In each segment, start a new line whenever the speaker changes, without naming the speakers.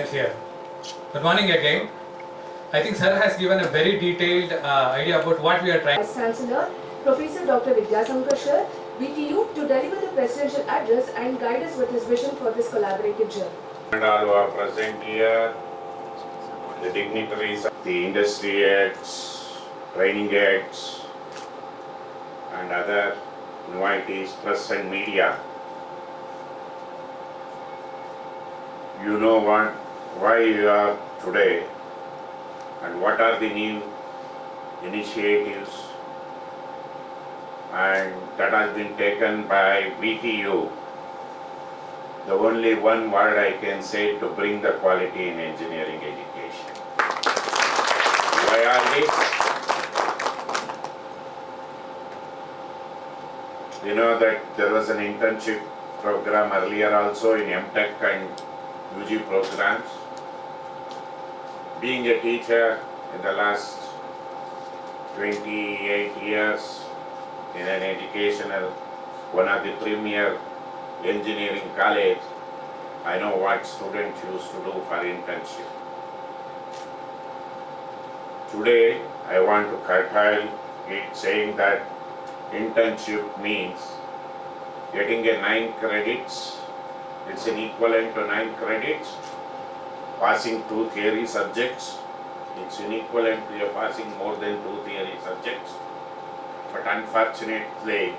present here. Good morning again. I think Sir has given a very detailed idea about what we are trying.
Vice Chancellor, Professor Dr. Vidyasankar Sir, VTU, to deliver the presidential address and guide us with his vision for this collaborative journey.
And all are present here, the dignitaries, the industry heads, training heads, and other invitees, press and media. You know why you are today and what are the new initiatives and that has been taken by VTU. The only one word I can say to bring the quality in engineering education. Why are these? You know that there was an internship program earlier also in MTech and UG programs. Being a teacher in the last 28 years in an educational, one of the premier engineering college, I know what students used to do for internship. Today, I want to curtail it saying that internship means getting a 9 credits, it's an equivalent to 9 credits, passing 2 theory subjects, it's an equivalent to passing more than 2 theory subjects. But unfortunately,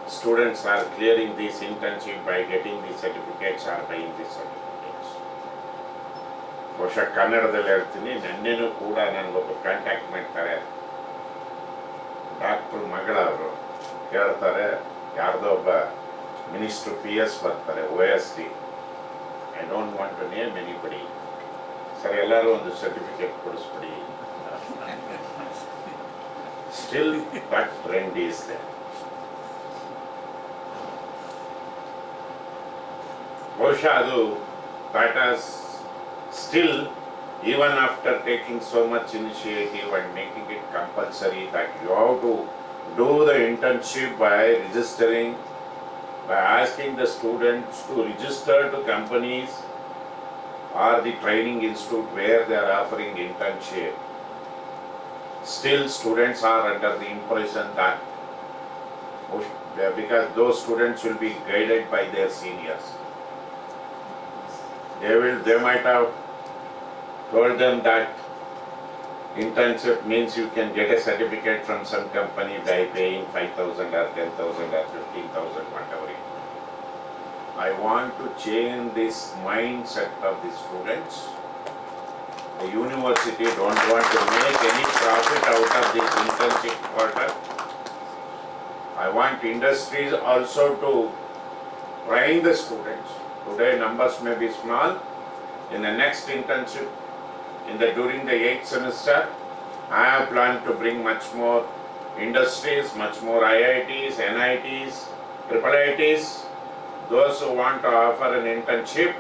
students are clearing this internship by getting the certificates or buying the certificates. ಬಹುಶಃ ಕನ್ನಡದಲ್ಲಿ ಹೇಳ್ತೀನಿ, ನನ್ನೇನು ಕೂಡ ನನಗೊಬ್ಬ contact ಮಾಡ್ತಾರೆ, doctor ಮಗಳವರು ಕೇಳ್ತಾರೆ, ಯಾರ್ದೋ ಒಬ್ಬ minister PS ಬರ್ತಾರೆ, OSD, I don't want to name anybody, sir ಎಲ್ಲರೂ ಒಂದು ಸರ್ಟಿಫಿಕೇಟ್ ಕೊಡಿಸ್ಬಿಡಿ. Still that trend is there. ಬಹುಶಃ ಅದು Tata's still, even after taking so much initiative and making it compulsory that you have to do the internship by registering, by asking the students to register to companies or the training institute where they are offering internship. Still students are under the impression that because those students will be guided by their seniors. They might have told them that internship means you can get a certificate from some company by paying 5,000 or 10,000 or 15,000, whatever it is. I want to change this mindset of the students. The university don't want to make any profit out of this internship portal. I want industries also to train the students. Today numbers may be small. In the next internship, during the 8th semester, I have planned to bring much more industries, much more IITs, NITs, IIITs. Those who want to offer an internship,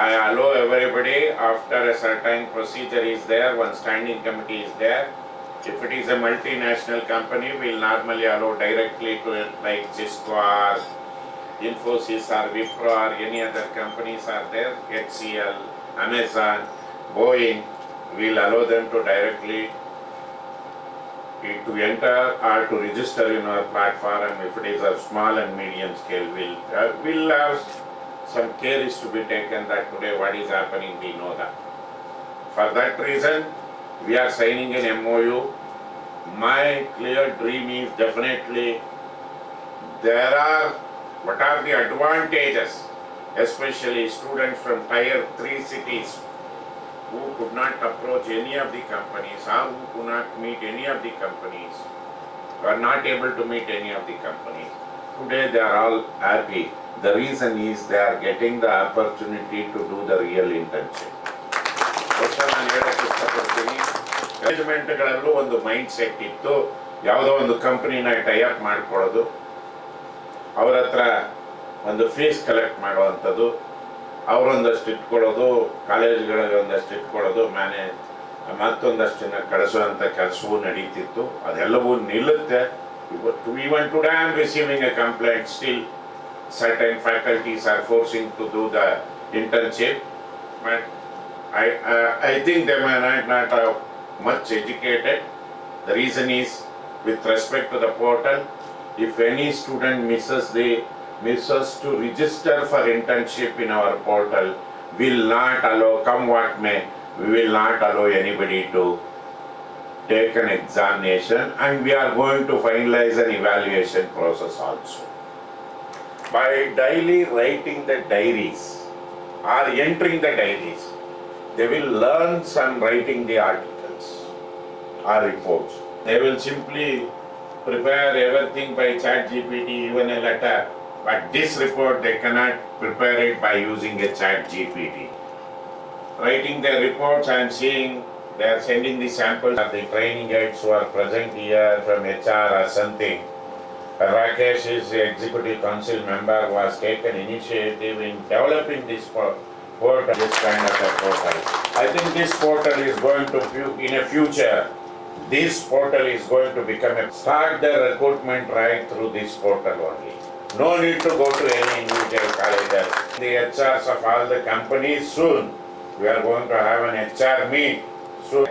I allow everybody after a certain procedure is there, one standing committee is there. If it is a multinational company, we will normally allow directly to it, like Cisco or Infosys or Wipro or any other companies are there, HCL, Amazon, Boeing, we will allow them to directly to enter or to register in our platform. If it is a small and medium scale, we'll have some care is to be taken that today what is happening, we know that. For that reason, we are signing an MOU. My clear dream is definitely what are the advantages, especially students from tier 3 cities who could not approach any of the companies or who could not meet any of the companies, are not able to meet any of the companies. Today they are all happy. The reason is they are getting the opportunity to do the real internship. ನಾನು ಹೇಳಕ್ಕೆ ಇಷ್ಟಪಡ್ತೀನಿ, ಮ್ಯಾನೇಜ್ಮೆಂಟ್ಗಳಲ್ಲೂ ಒಂದು mind set ಇತ್ತು, ಯಾವುದೋ ಒಂದು ಕಂಪನಿನ tie-up ಮಾಡ್ಕೊಳ್ಳೋದು, ಅವ್ರ ಹತ್ರ ಒಂದು ಫೀಸ್ ಕಲೆಕ್ಟ್ ಮಾಡುವಂಥದ್ದು, ಅವರೊಂದಷ್ಟು ಇಟ್ಕೊಳ್ಳೋದು, ಕಾಲೇಜ್ಗಳಲ್ಲಿ ಒಂದಷ್ಟು ಇಟ್ಕೊಳ್ಳೋದು, ಮತ್ತೊಂದಷ್ಟನ್ನು ಕಳಿಸುವಂಥ ಕೆಲಸವೂ ನಡೀತಿತ್ತು. ಅದೆಲ್ಲವೂ ನಿಲ್ಲುತ್ತೆ. Even today I am receiving a complaint still. Certain faculties are forcing to do the internship, but I think they might not have much educated. The reason is, with respect to the portal, if any student misses to register for internship in our portal, will not allow, come what may, we will not allow anybody to take an examination, and we are going to finalize an evaluation process also. By daily writing the diaries or entering the diaries, they will learn some writing the articles or reports. They will simply prepare everything by ChatGPT, even a letter, but this report they cannot prepare it by using a ChatGPT. Writing their reports, I am seeing they are sending the samples of the training aids who are present here from HR or something. Rakesh is the executive council member who has taken initiative in developing this portal, this kind of a portal. I think this portal is going to, in a future, this portal is going to become start the recruitment right through this portal only. No need to go to any individual colleges. The HRs of all the companies soon. We are going to have an HR meet soon.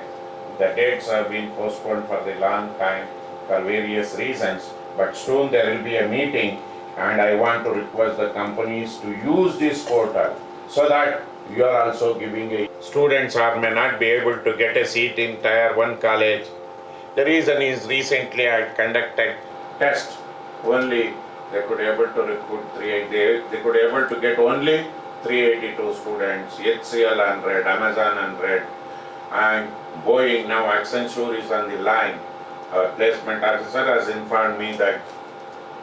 The dates have been postponed for the long time for various reasons, but soon there will be a meeting, and I want to request the companies to use this portal so that you are also giving a students or may not be able to get a seat in Tier 1 college. The reason is recently I conducted test only they could able to recruit they could able to get only 382 students, HCL 100, Amazon 100, and Boeing. Now Accenture is on the line. Our placement officer has informed me that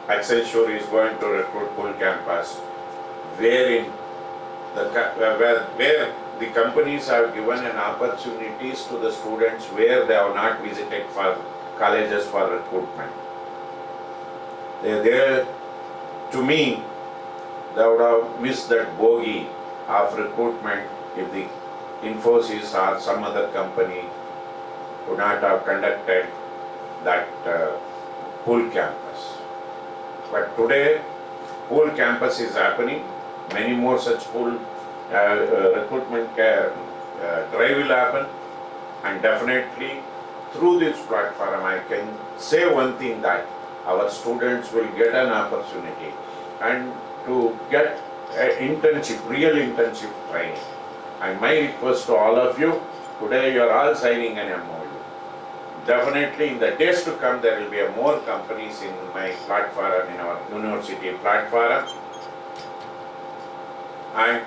Accenture is going to recruit full campus, where the companies have given an opportunities to the students where they have not visited for colleges for recruitment. To me, they would have missed that bogey of recruitment if the Infosys or some other company would not have conducted that full campus. But today, full campus is happening. Many more such full recruitment drive will happen, and definitely through this platform I can say one thing, that our students will get an opportunity and to get internship, real internship training. And my request to all of you, today you are all signing an MOU. Definitely in the days to come there will be more companies in my platform, in our university platform. And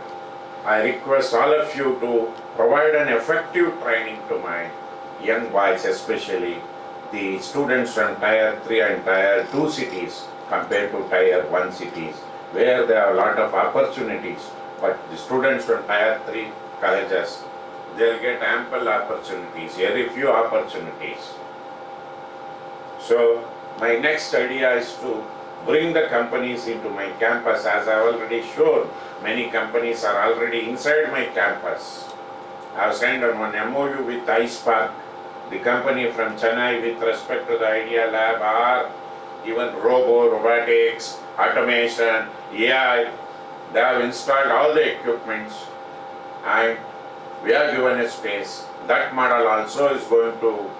I request all of you to provide an effective training to my young boys, especially the students from Tier 3 and Tier 2 cities compared to Tier 1 cities, where there are a lot of opportunities. But the students from Tier 3 colleges, they'll get ample opportunities, very few opportunities. So my next idea is to bring the companies into my campus. As I have already shown, many companies are already inside my campus. I have signed on one MOU with iSpark, the company from Chennai, with respect to the Idea Lab, or even robotics, automation, AI. They have installed all the equipments and we are given a space. That model also is going to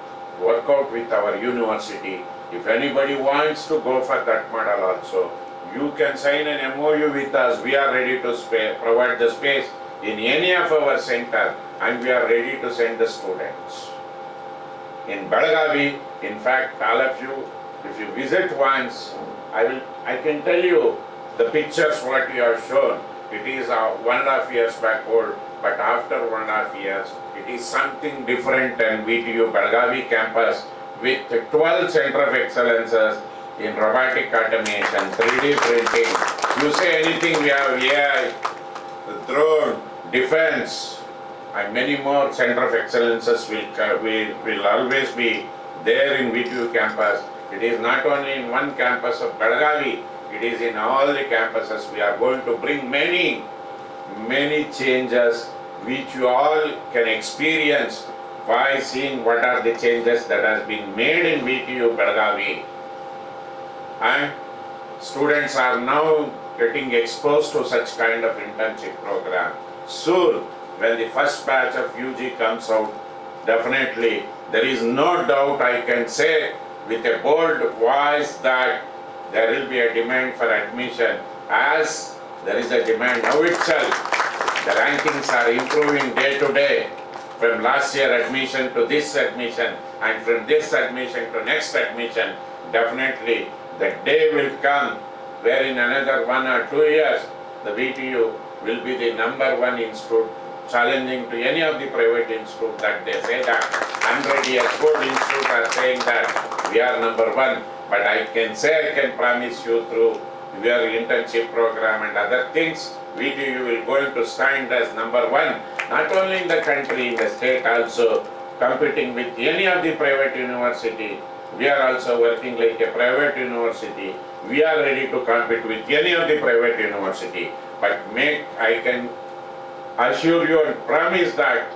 work out with our university. If anybody wants to go for that model also, you can sign an MOU with us. We are ready to provide the space in any of our center, and we are ready to send the students. In Belagavi, in fact, all of you, if you visit once, I can tell you the pictures what you have shown. It is 1.5 years back old, but after 1.5 years, it is something different. And VTU Belagavi campus with 12 center of excellences in robotic automation, 3D printing. You say anything, we have AI, drone, defense, and many more center of excellences will always be there in VTU campus. It is not only in one campus of Belagavi, it is in all the campuses. We are going to bring many changes which you all can experience by seeing what are the changes that has been made in VTU Belagavi. And students are now getting exposed to such kind of internship program. Soon, when the first batch of UG comes out, definitely there is no doubt I can say with a bold voice that there will be a demand for admission, as there is a demand now itself. The rankings are improving day to day, from last year admission to this admission, and from this admission to next admission. Definitely the day will come where in another 1 or 2 years the VTU will be the number one institute, challenging to any of the private institute that they say that 100 years old institute are saying that we are number one. But I can say, I can promise you through your internship program and other things, VTU will going to stand as number one, not only in the country, in the state also, competing with any of the private university. We are also working like a private university. We are ready to compete with any of the private university. But I can assure you and promise that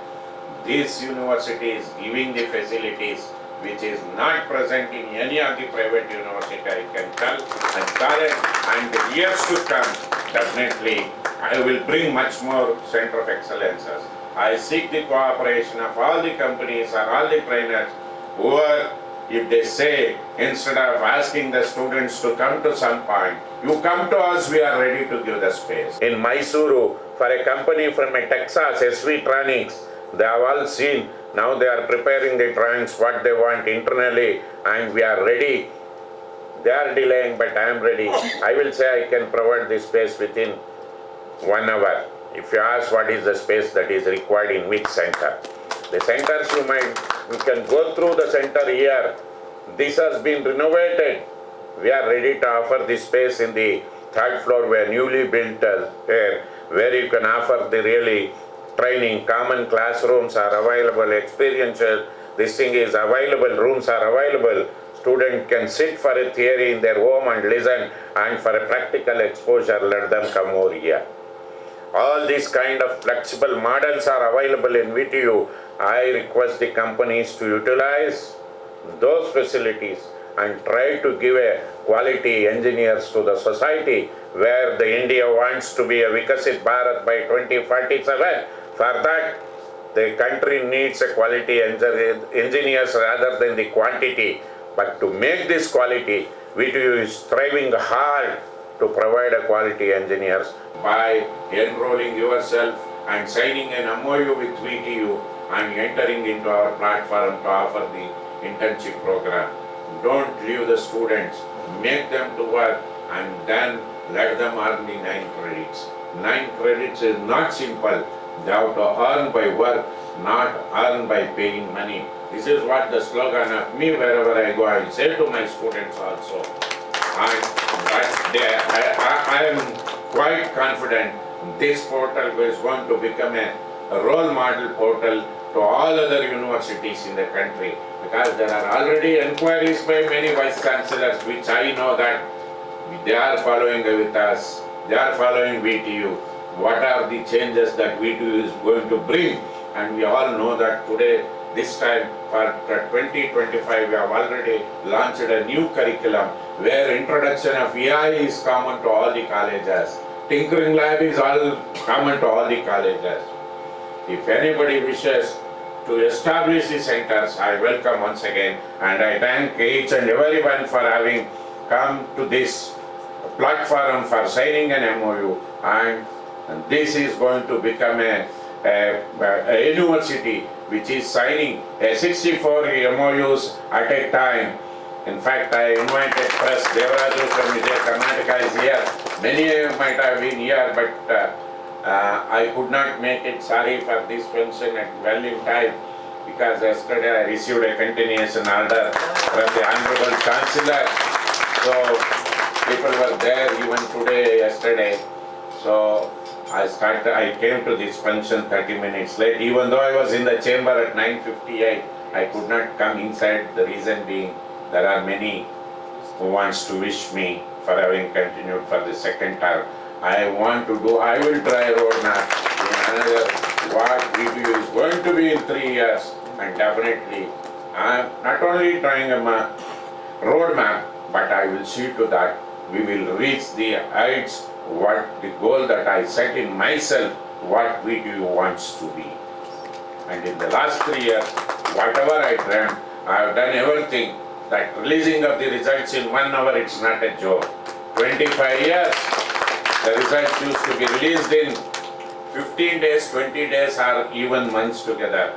this university is giving the facilities which is not present in any of the private university. I can tell and call it, and the years to come, definitely I will bring much more center of excellences. I seek the cooperation of all the companies or all the trainers who are, if they say, instead of asking the students to come to some point, you come to us, we are ready to give the space. In Mysuru, for a company from Texas, SV Tronics, they have all seen, now they are preparing the drawings, what they want internally, and we are ready. They are delaying, but I am ready. I will say I can provide this space within 1 hour. If you ask what is the space that is required in which center. The centers you can go through the center here. This has been renovated. We are ready to offer this space in the 3rd floor where newly built where you can offer the really training. Common classrooms are available, experiential, this thing is available, rooms are available. Student can sit for a theory in their home and listen, and for a practical exposure, let them come over here. All these kind of flexible models are available in VTU. I request the companies to utilize those facilities and try to give a quality engineers to the society, where the India wants to be a Vikasit Bharat by 2047. For that, the country needs a quality engineers rather than the quantity. But to make this quality, VTU is striving hard to provide a quality engineers by enrolling yourself and signing an MOU with VTU and entering into our platform to offer the internship program. Don't leave the students, make them to work, and then let them earn the 9 credits. 9 credits is not simple. They have to earn by work, not earn by paying money. This is what the slogan of me wherever I go, I say to my students also. And I am quite confident this portal is going to become a role model portal to all other universities in the country, because there are already inquiries by many vice chancellors, which I know that they are following with us, they are following VTU. What are the changes that VTU is going to bring? And we all know that today, this time for 2025, we have already launched a new curriculum where introduction of AI is common to all the colleges. Tinkering lab is all common to all the colleges. If anybody wishes to establish the centers, I welcome once again, and I thank each and everyone for having come to this platform for signing an MOU, and this is going to become a university which is signing 64 MOUs at a time. In fact, I invited press. Devaraju from Karnataka is here. Many might have been here, but I could not make it. Sorry for this function at well in time, because yesterday I received a continuation order from the Honorable Chancellor. So people were there even today, yesterday. So I came to this function 30 minutes late. Even though I was in the chamber at 9:58, I could not come inside. The reason being, there are many who wants to wish me for having continued for the second term. I will try a roadmap in another, what VTU is going to be in 3 years, and definitely I am not only trying a roadmap, but I will see to that we will reach the heights what the goal that I set in myself, what VTU wants to be. And in the last 3 years, whatever I dreamt, I have done everything. That releasing of the results in 1 hour, it's not a joke. 25 years, the results used to be released in 15 days, 20 days, or even months together.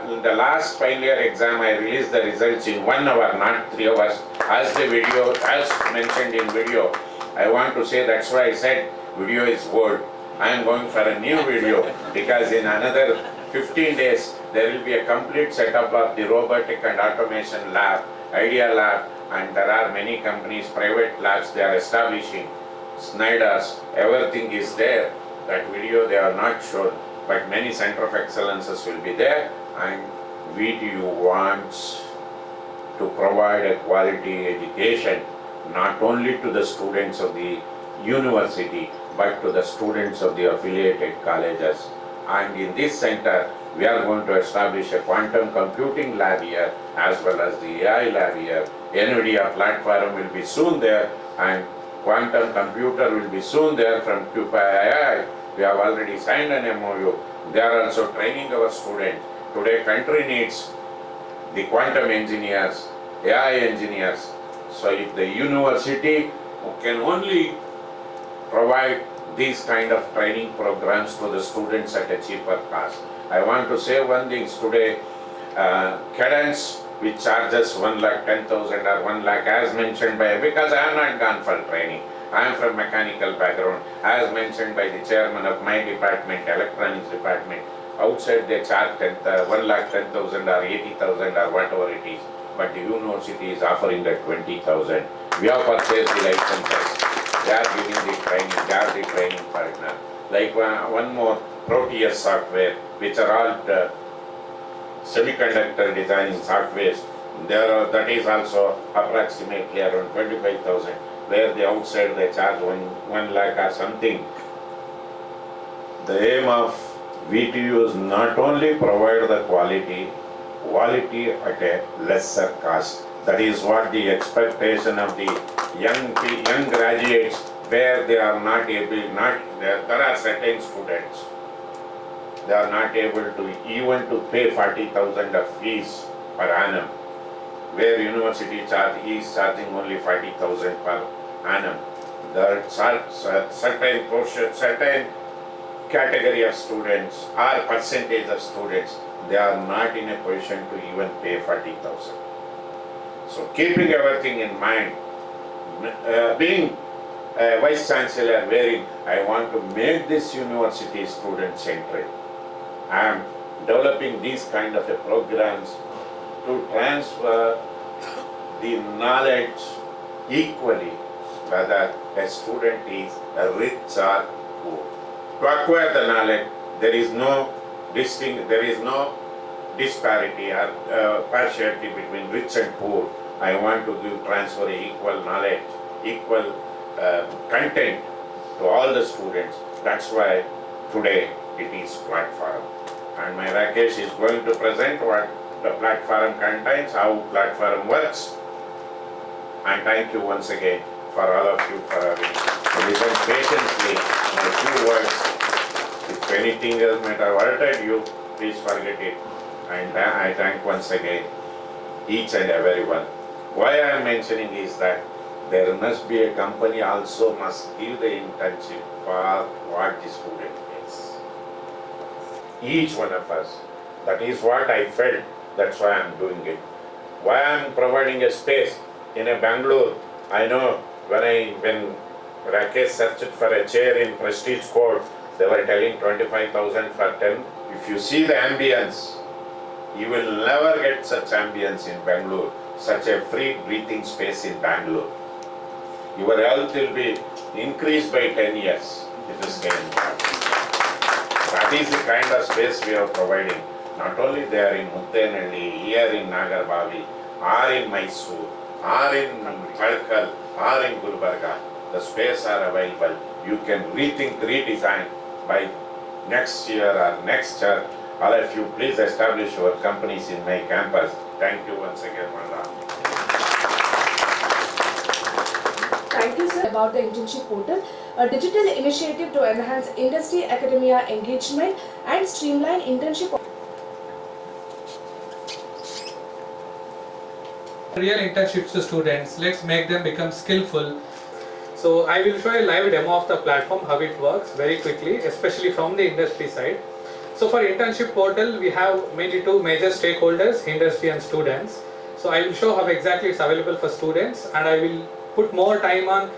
In the last final year exam, I released the results in 1 hour, not 3 hours. As the video, as mentioned in video, I want to say that's why I said video is old. I am going for a new video because in another 15 days, there will be a complete setup of the robotic and automation lab, idea lab, and there are many companies, private labs they are establishing. Snyder's, everything is there. That video they are not shown, but many center of excellences will be there, and VTU wants to provide a quality education not only to the students of the university but to the students of the affiliated colleges. And in this center, we are going to establish a quantum computing lab here as well as the AI lab here. NVIDIA platform will be soon there, and quantum computer will be soon there from QPI. We have already signed an MOU. They are also training our students. Today, country needs the quantum engineers, AI engineers. So if the university can only provide these kind of training programs to the students at a cheaper cost. I want to say one thing today, cadence which charges 1,10,000 or 1 lakh as mentioned by, because I am not gone for training. I am from mechanical background, as mentioned by the chairman of my department, electronics department. Outside they charge 1,10,000 or 80,000 or whatever it is, but the university is offering that 20,000. We have purchased the licenses. They are giving the training, they are the training partner. Like one more Proteus software, which are all the semiconductor designing softwares. That is also approximately around 25,000, where the outside they charge 1 lakh or something. The aim of VTU is not only provide the quality at a lesser cost. That is what the expectation of the young graduates, where they are not able, there are certain students, they are not able to even to pay 40,000 of fees per annum, where university is charging only 40,000 per annum. There are certain portion, certain category of students or percentage of students, they are not in a position to even pay 40,000. So keeping everything in mind, being a Vice Chancellor wherein I want to make this university student-centric, I am developing these kind of programs to transfer the knowledge equally, whether a student is rich or poor. To acquire the knowledge, there is no disparity or partiality between rich and poor. I want to transfer equal knowledge, equal content to all the students. That's why today it is platform. And my Rakesh is going to present what the platform contains, how platform works. And thank you once again for all of you for having listened patiently my few words. If anything else might have altered you, please forget it. And I thank once again each and everyone. Why I am mentioning is that there must be a company also must give the internship for what the student is. Each one of us. That is what I felt. That's why I am doing it. Why I am providing a space in a Bangalore. I know when Rakesh searched for a chair in Prestige Court, they were telling 25,000 for 10. If you see the ambience, you will never get such ambience in Bangalore, such a free breathing space in Bangalore. Your health will be increased by 10 years if you stay in Bangalore. That is the kind of space we are providing. Not only there in Muttenhalli, here in Nagarbavi, or in Mysore, or in Kalkal, or in Gulbarga, the space are available. You can rethink, redesign by next year or next year. All of you, please establish your companies in my campus. Thank you once again, Manda.
Thank you, sir. About the internship portal, a digital initiative to enhance industry academia engagement and streamline internship.
Real internships to students. Let's make them become skillful. So I will show a live demo of the platform, how it works very quickly, especially from the industry side. So for internship portal, we have mainly two major stakeholders, industry and students. So I will show how exactly it's available for students, and I will put more time on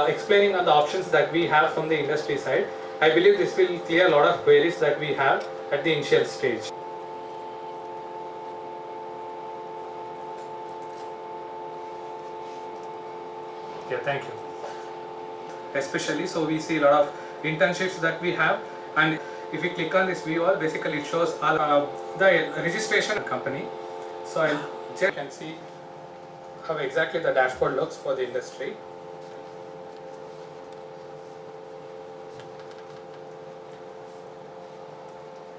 explaining on the options that we have from the industry side. I believe this will clear a lot of queries that we have at the initial stage. Yeah, thank you. Especially, so we see a lot of internships that we have, and if you click on this view all, basically it shows all the registration company. So I'll check and see how exactly the dashboard looks for the industry.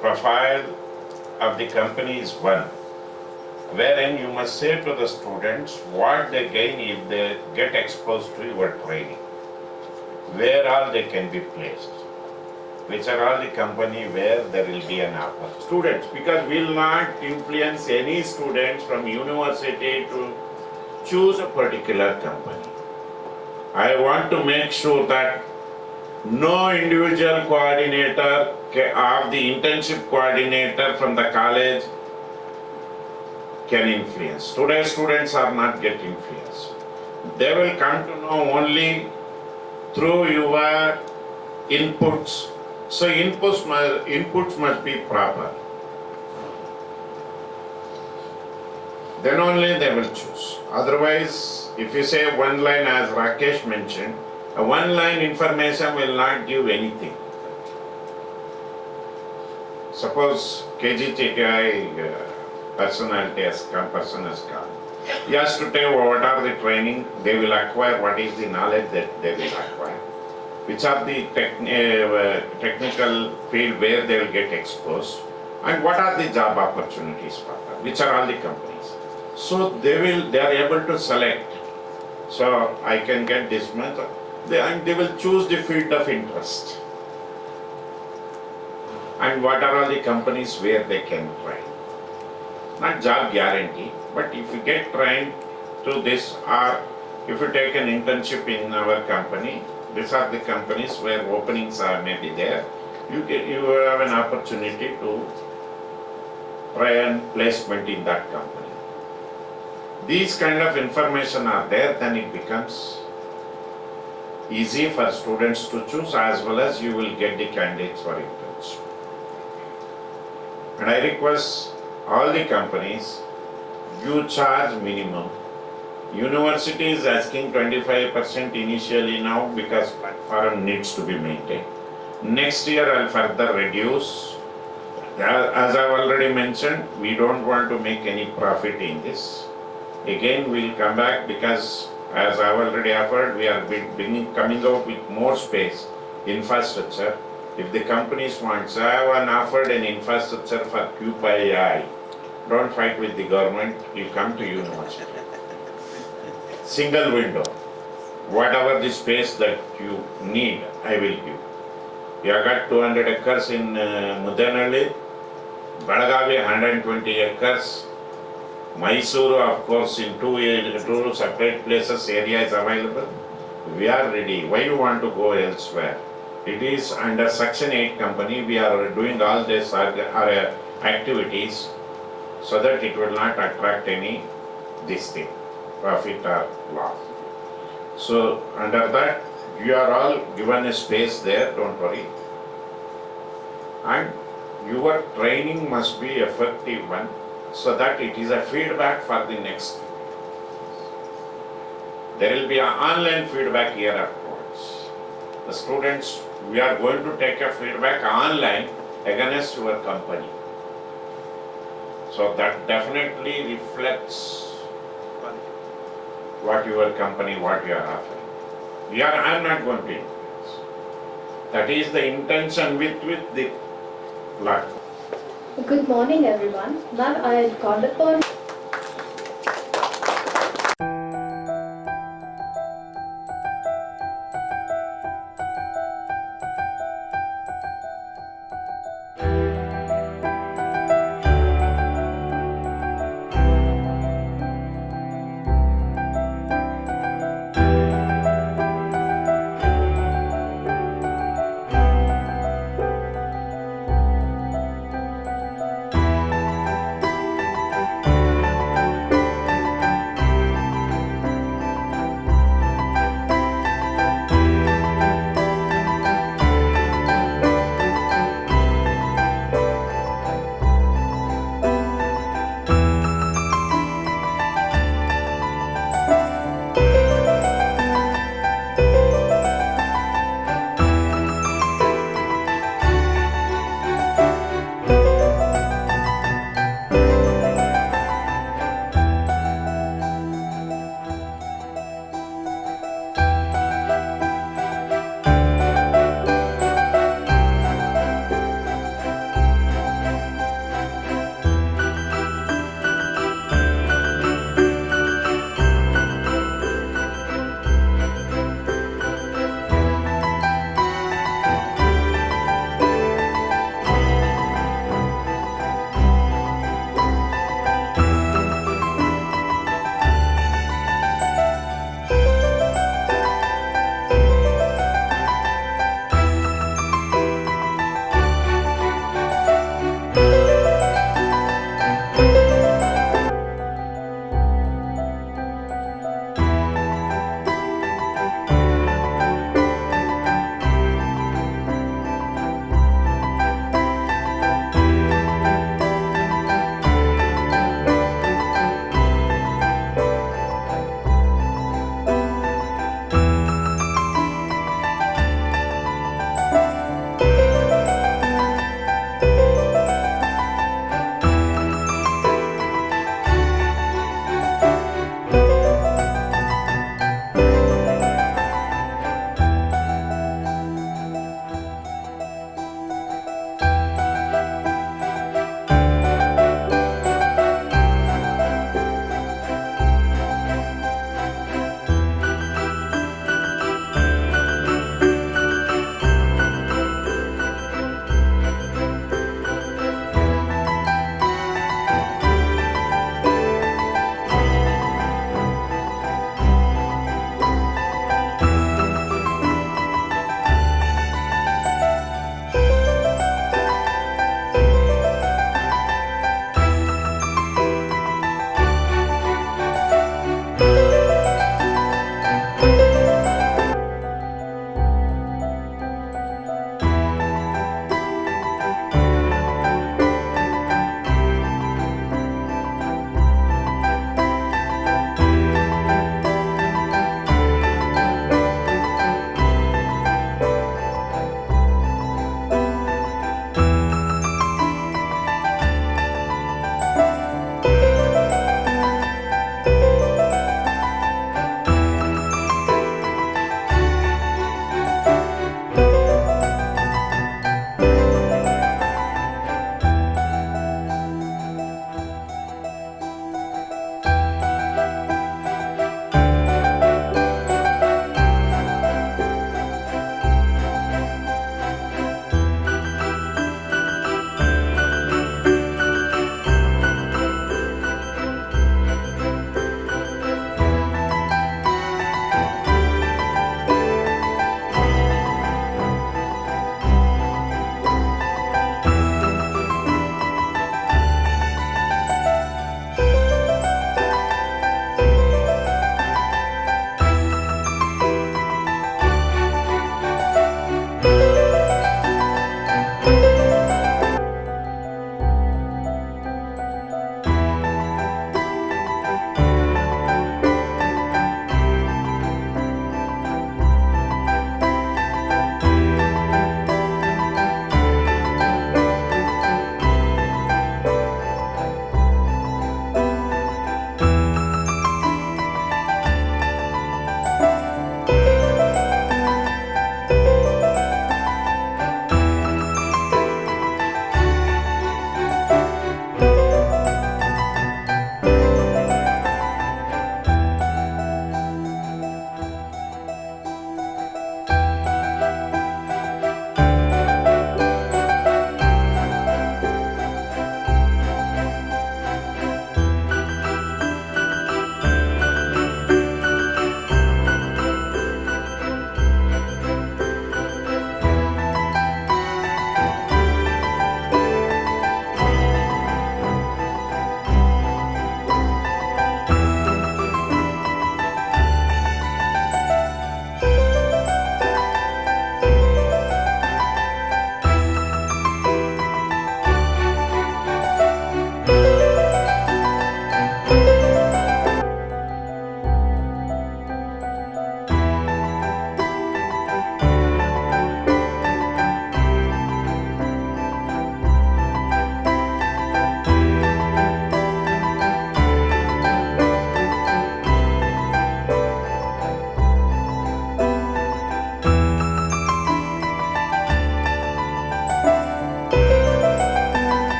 Profile of the company is one, wherein you must say to the students what they gain if they get exposed to your training, where all they can be placed, which are all the company where there will be an offer. Students, because we will not influence any students from university to choose a particular company. I want to make sure that no individual coordinator of the internship coordinator from the college can influence. Today students are not get influenced. They will come to know only through your inputs. So inputs must be proper. Then only they will choose. Otherwise, if you say one line, as Rakesh mentioned, a one line information will not give anything. Suppose KGTTI person has come. He has to tell what are the training they will acquire, what is the knowledge that they will acquire, which are the technical field where they will get exposed, and what are the job opportunities for them, which are all the companies. So they are able to select. So I can get this much, and they will choose the field of interest. And what are all the companies where they can train. Not job guarantee, but if you get trained to this, or if you take an internship in our company, these are the companies where openings are maybe there. You have an opportunity to try and placement in that company. These kind of information are there, then it becomes easy for students to choose, as well as you will get the candidates for internship. And I request all the companies, you charge minimum. University is asking 25% initially now because platform needs to be maintained. Next year I'll further reduce. As I've already mentioned, we don't want to make any profit in this. Again, we'll come back because as I've already offered, we are coming out with more space, infrastructure. If the companies want, so I have offered an infrastructure for QPI. Don't fight with the government, you come to university. Single window. Whatever the space that you need, I will give. You have got 200 acres in Mudanalli, Belagavi 120 acres, Mysuru of course in two separate places, area is available. We are ready. Why you want to go elsewhere? It is under Section 8 company, we are doing all this activities so that it will not attract any this thing, profit or loss. So under that, you are all given a space there, don't worry. And your training must be effective one, so that it is a feedback for the next. There will be an online feedback here afterwards. The students, we are going to take a feedback online against your company. So that definitely reflects what your company, what you are offering. I am not going to influence. That is the intention with the platform.
Good morning everyone. Ma'am, I had called upon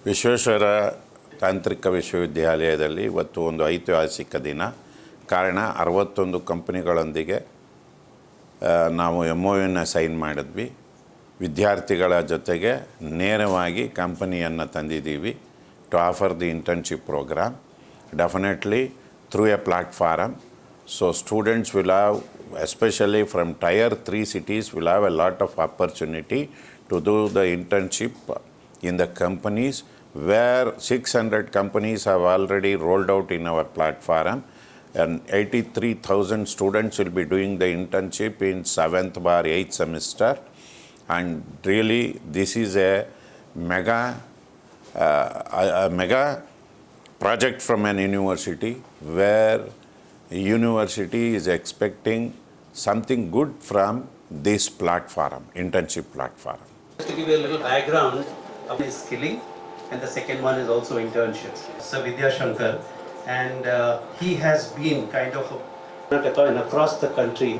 Visvesvaraya ತಾಂತ್ರಿಕ ವಿಶ್ವವಿದ್ಯಾಲಯದಲ್ಲಿ ಇವತ್ತು ಒಂದು ಐತಿಹಾಸಿಕ ದಿನ. ಕಾರಣ 61 ಕಂಪನಿಗಳೊಂದಿಗೆ ನಾವು MOUನ sign ಮಾಡಿದ್ವಿ. ವಿದ್ಯಾರ್ಥಿಗಳ ಜೊತೆಗೆ ನೇರವಾಗಿ ಕಂಪನಿಯನ್ನು ತಂದಿದ್ದೀವಿ to offer the internship programme definitely through a platform. So students will have, especially from tier 3 cities, will have a lot of opportunity to do the internship in the companies where 600 companies have already rolled out in our platform, and 83,000 students will be doing the internship in 7th or 8th semester. And really this is a mega project from an university where university is expecting something good from this platform, internship platform.
Just to give you a little background of his skilling, and the second one is also internships. Sir Vidya Shankar, and he has been kind of Karnataka and across the country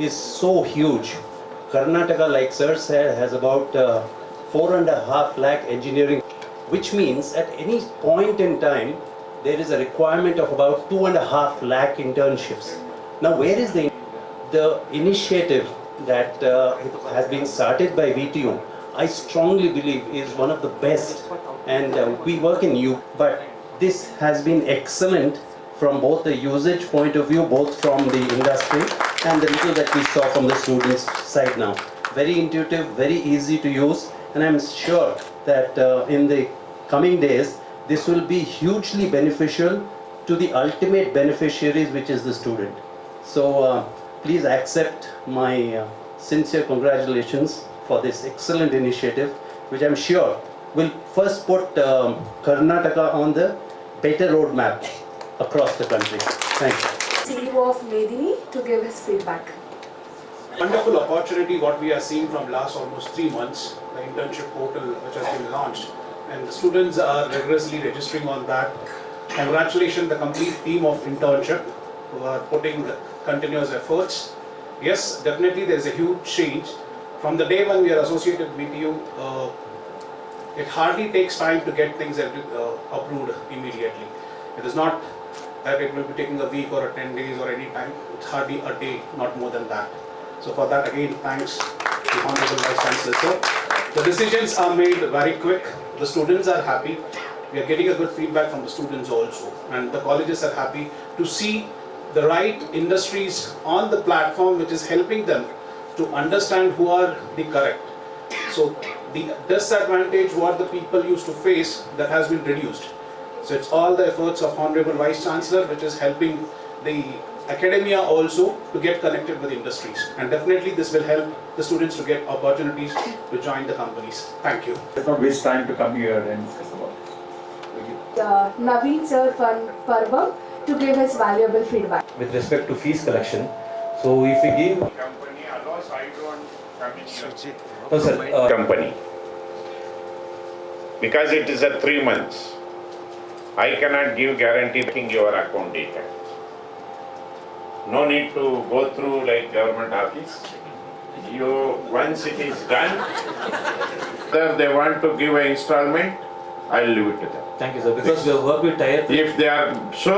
is so huge. Karnataka, like Sir said, has about 4.5 lakh engineering, which means at any point in time there is a requirement of about 2.5 lakh internships. Now, where is the initiative that has been started by VTU? I strongly believe is one of the best, and we work in U. But this has been excellent from both the usage point of view, both from the industry and the little that we saw from the students' side now. Very intuitive, very easy to use, and I'm sure that in the coming days, this will be hugely beneficial to the ultimate beneficiaries, which is the student. So please accept my sincere congratulations for this excellent initiative, which I'm sure will first put Karnataka on the better roadmap across the country. Thank you.
CEO of Medini to give his feedback.
Wonderful opportunity what we are seeing from last almost 3 months, the internship portal which has been launched, and the students are rigorously registering on that. Congratulations the complete team of internship who are putting continuous efforts. Yes, definitely there is a huge change. From the day when we are associated with you, it hardly takes time to get things approved immediately. It is not that it will be taking a week or 10 days or any time. It's hardly a day, not more than that. So for that again, thanks to Honorable Vice Chancellor Sir. The decisions are made very quick. The students are happy. We are getting a good feedback from the students also, and the colleges are happy to see the right industries on the platform, which is helping them to understand who are the correct. So the disadvantage what the people used to face, that has been reduced. So it's all the efforts of Honorable Vice Chancellor which is helping the AKADMIA also to get connected with industries, and definitely this will help the students to get opportunities to join the companies. Thank you.
Let's not waste time to come here and discuss about it.
Naveen Sir Parvam to give his valuable feedback.
With respect to fees collection, so if we give
Company allows I don't come in
no sir,
company. Because it is a 3 months, I cannot give guarantee taking your account data. No need to go through like government office. You, once it is done, whether they want to give an installment, I'll leave it to them.
thank you sir, because we have worked with tier 3.
If they are so,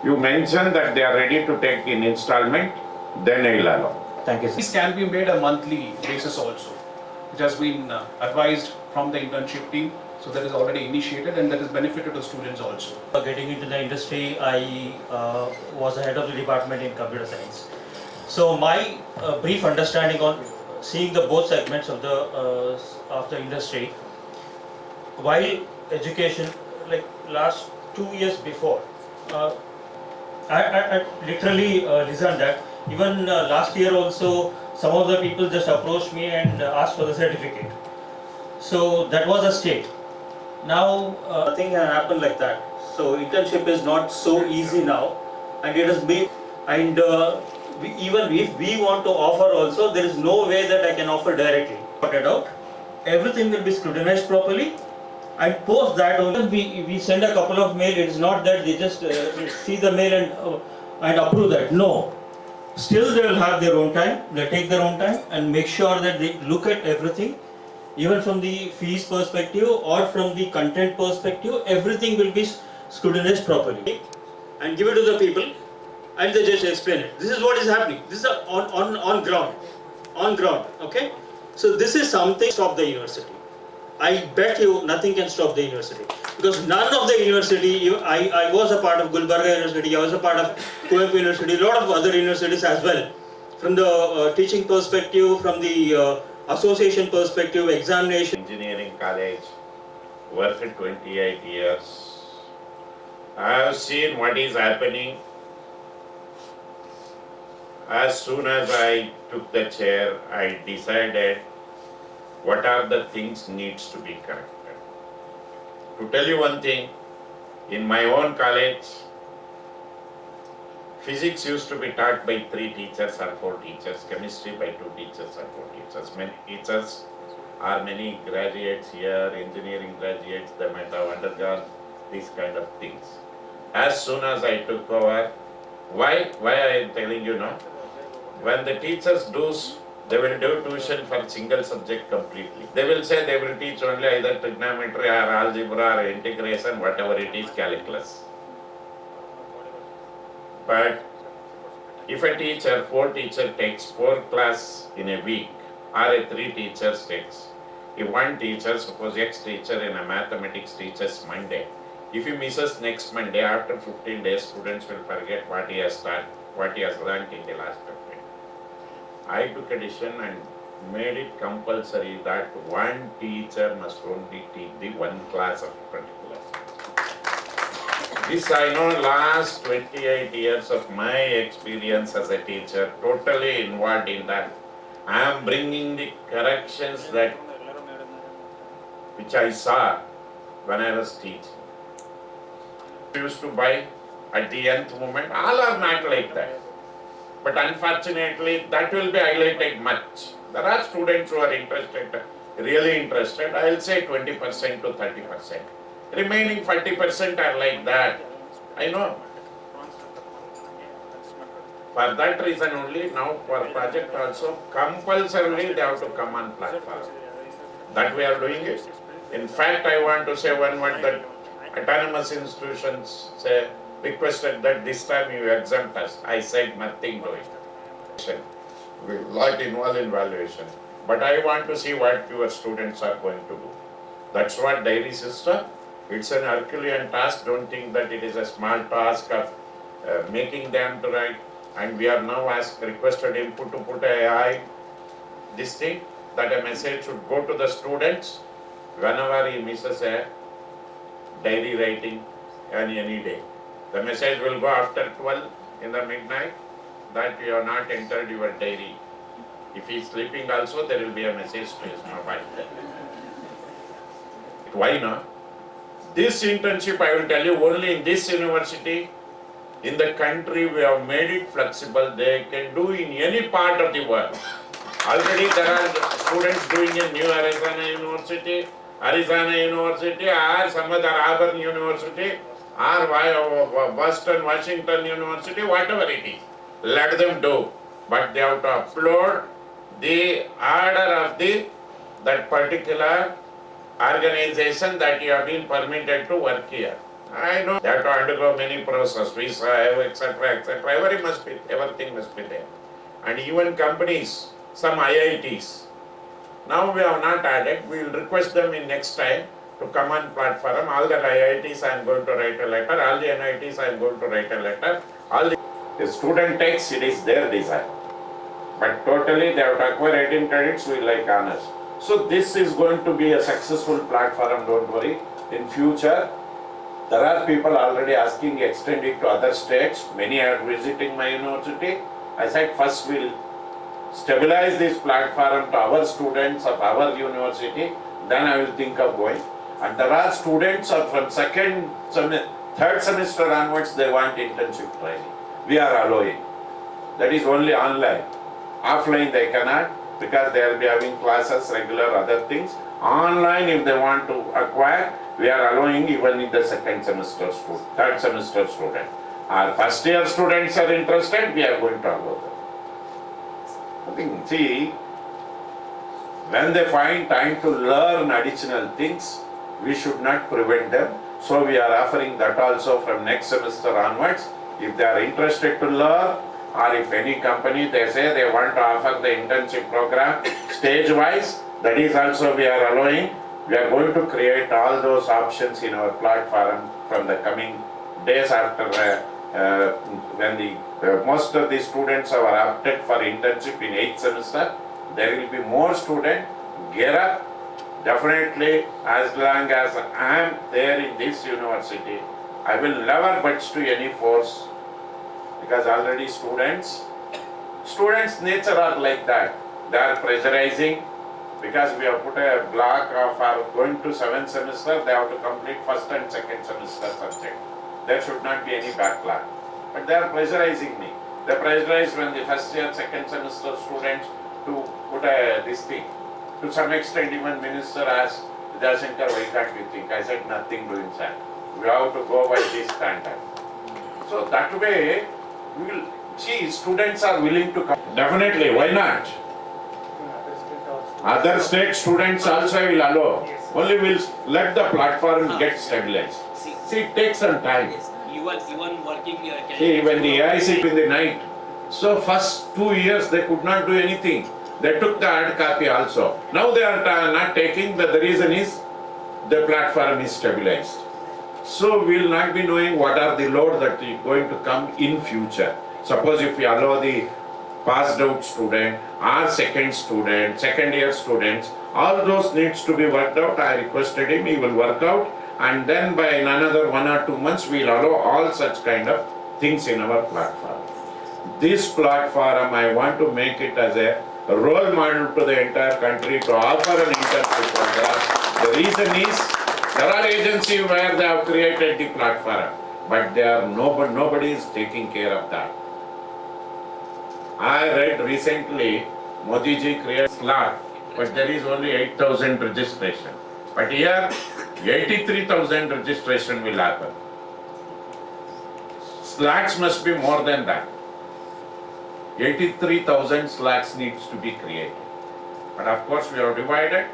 you mention that they are ready to take in installment, then I will allow.
Thank you sir.
These can be made a monthly basis also, which has been advised from the internship team. So that is already initiated, and that is benefited to students also.
Getting into the industry, I was the head of the department in computer science. So my brief understanding on seeing the both segments of the industry, while education, like last 2 years before, I literally listened that even last year also some of the people just approached me and asked for the certificate. So that was a state. Now nothing can happen like that. So internship is not so easy now, and it has been, and even if we want to offer also, there is no way that I can offer directly. Put it out, everything will be scrutinized properly, and post that only we send a couple of mail. It is not that they just see the mail and approve that. No, still they will have their own time. They take their own time and make sure that they look at everything. even from the fees perspective or from the content perspective, everything will be scrutinized properly and give it to the people and they just explain it. This is what is happening. This is on ground, okay? So this is something stop the university. I bet you nothing can stop the university, because none of the university, I was a part of Gulbarga University, I was a part of Kuwait University, a lot of other universities as well. From the teaching perspective, from the association perspective, examination.
Engineering college, worked 28 years. I have seen what is happening. As soon as I took the chair, I decided what are the things needs to be corrected. To tell you one thing, in my own college, physics used to be taught by 3 teachers or 4 teachers, chemistry by 2 teachers or 4 teachers. Many teachers are many graduates here, engineering graduates, they might have undergone these kind of things. As soon as I took over, why I am telling you now? When the teachers do, they will do tuition for single subject completely. They will say they will teach only either trigonometry or algebra or integration, whatever it is, calculus. But if a teacher, 4 teacher takes 4 class in a week, or a 3 teachers takes, if one teacher, suppose X teacher in a mathematics teaches Monday, if he misses next Monday, after 15 days, students will forget what he has taught, what he has learned in the last 15. I took a decision and made it compulsory that one teacher must only teach the 1 class of particular. This I know last 28 years of my experience as a teacher, totally involved in that. I am bringing the corrections that which I saw when I was teaching. I used to buy at the nth moment, all are not like that. But unfortunately, that will be highlighted much. There are students who are interested, really interested. I will say 20% to 30%. Remaining 40% are like that. I know. For that reason only, now for project also, compulsorily they have to come on platform. That we are doing it. In fact, I want to say one word that autonomous institutions say, requested that this time you exempt us. I said nothing to it. We will not involve in valuation. But I want to see what your students are going to do. That's what diary system. It's an Herculean task. Don't think that it is a small task of making them to write. And we are now requested input to put AI, this thing, that a message should go to the students whenever he misses a diary writing any day. The message will go after 12 in the midnight that you have not entered your diary. If he is sleeping also, there will be a message to his mobile. Why not? This internship, I will tell you, only in this university, in the country, we have made it flexible. They can do in any part of the world. Already there are students doing in New Arizona University, or some other Auburn University, or Boston, Washington University, whatever it is. Let them do. But they have to upload the order of that particular organization that you have been permitted to work here. I know they have to undergo many processes, visa, etc., etc. Everything must be there. And even companies, some IITs. Now we have not added. We will request them in next time to come on platform. All the IITs I am going to write a letter. All the NITs I am going to write a letter. All the student takes, it is their design. But totally they have to acquire 18 credits, we like honors. So this is going to be a successful platform, don't worry. In future, there are people already asking extend it to other states. Many are visiting my university. I said first we'll stabilize this platform to our students of our university, then I will think of going. And there are students from third semester onwards, they want internship training. We are allowing. That is only online. Offline they cannot, because they will be having classes, regular other things. Online, if they want to acquire, we are allowing even in the second semester student, third semester student. Our first year students are interested, we are going to allow them. I think, see, When they find time to learn additional things, we should not prevent them. So we are offering that also from next semester onwards. If they are interested to learn, or if any company they say they want to offer the internship program stage wise, that is also we are allowing. We are going to create all those options in our platform from the coming days after when most of the students are opted for internship in 8th semester. There will be more students. Gear up. Definitely, as long as I am there in this university, I will never budge to any force, because already students' nature are like that. They are pressurizing, because we have put a block of our going to 7th semester, they have to complete 1st and 2nd semester subject. There should not be any backlog. But they are pressurizing me. They pressurize when the 1st year, 2nd semester students to put this thing. To some extent, even minister asked, Vidyasankar, why can't you think? I said, nothing doing that. We have to go by this standard. So that way, we will see students are willing to come. Definitely, why not? Other state students also will allow. Only we'll let the platform get stabilized. See, it takes some time.
Even working
See, when the AIC in the night, so first 2 years they could not do anything. They took the hard copy also. Now they are not taking, the reason is the platform is stabilized. So we will not be knowing what are the load that is going to come in future. Suppose if we allow the passed out student or second year students, all those needs to be worked out. I requested him, he will work out, and then by another 1 or 2 months we will allow all such kind of things in our platform. This platform, I want to make it as a role model to the entire country to offer an internship program. The reason is, there are agencies where they have created the platform, but nobody is taking care of that. I read recently, Modi ji created slot, but there is only 8,000 registration. But here, 83,000 registration will happen. Slots must be more than that. 83,000 slots needs to be created. But of course, we are divided.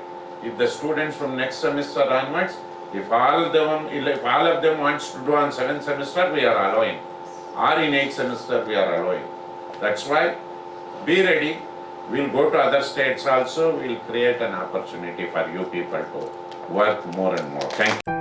If the students from next semester onwards, if all of them wants to do on 7th semester, we are allowing. Or in 8th semester, we are allowing. That's why, be ready. We'll go to other states also. We'll create an opportunity for you people to work more and more. Thank you.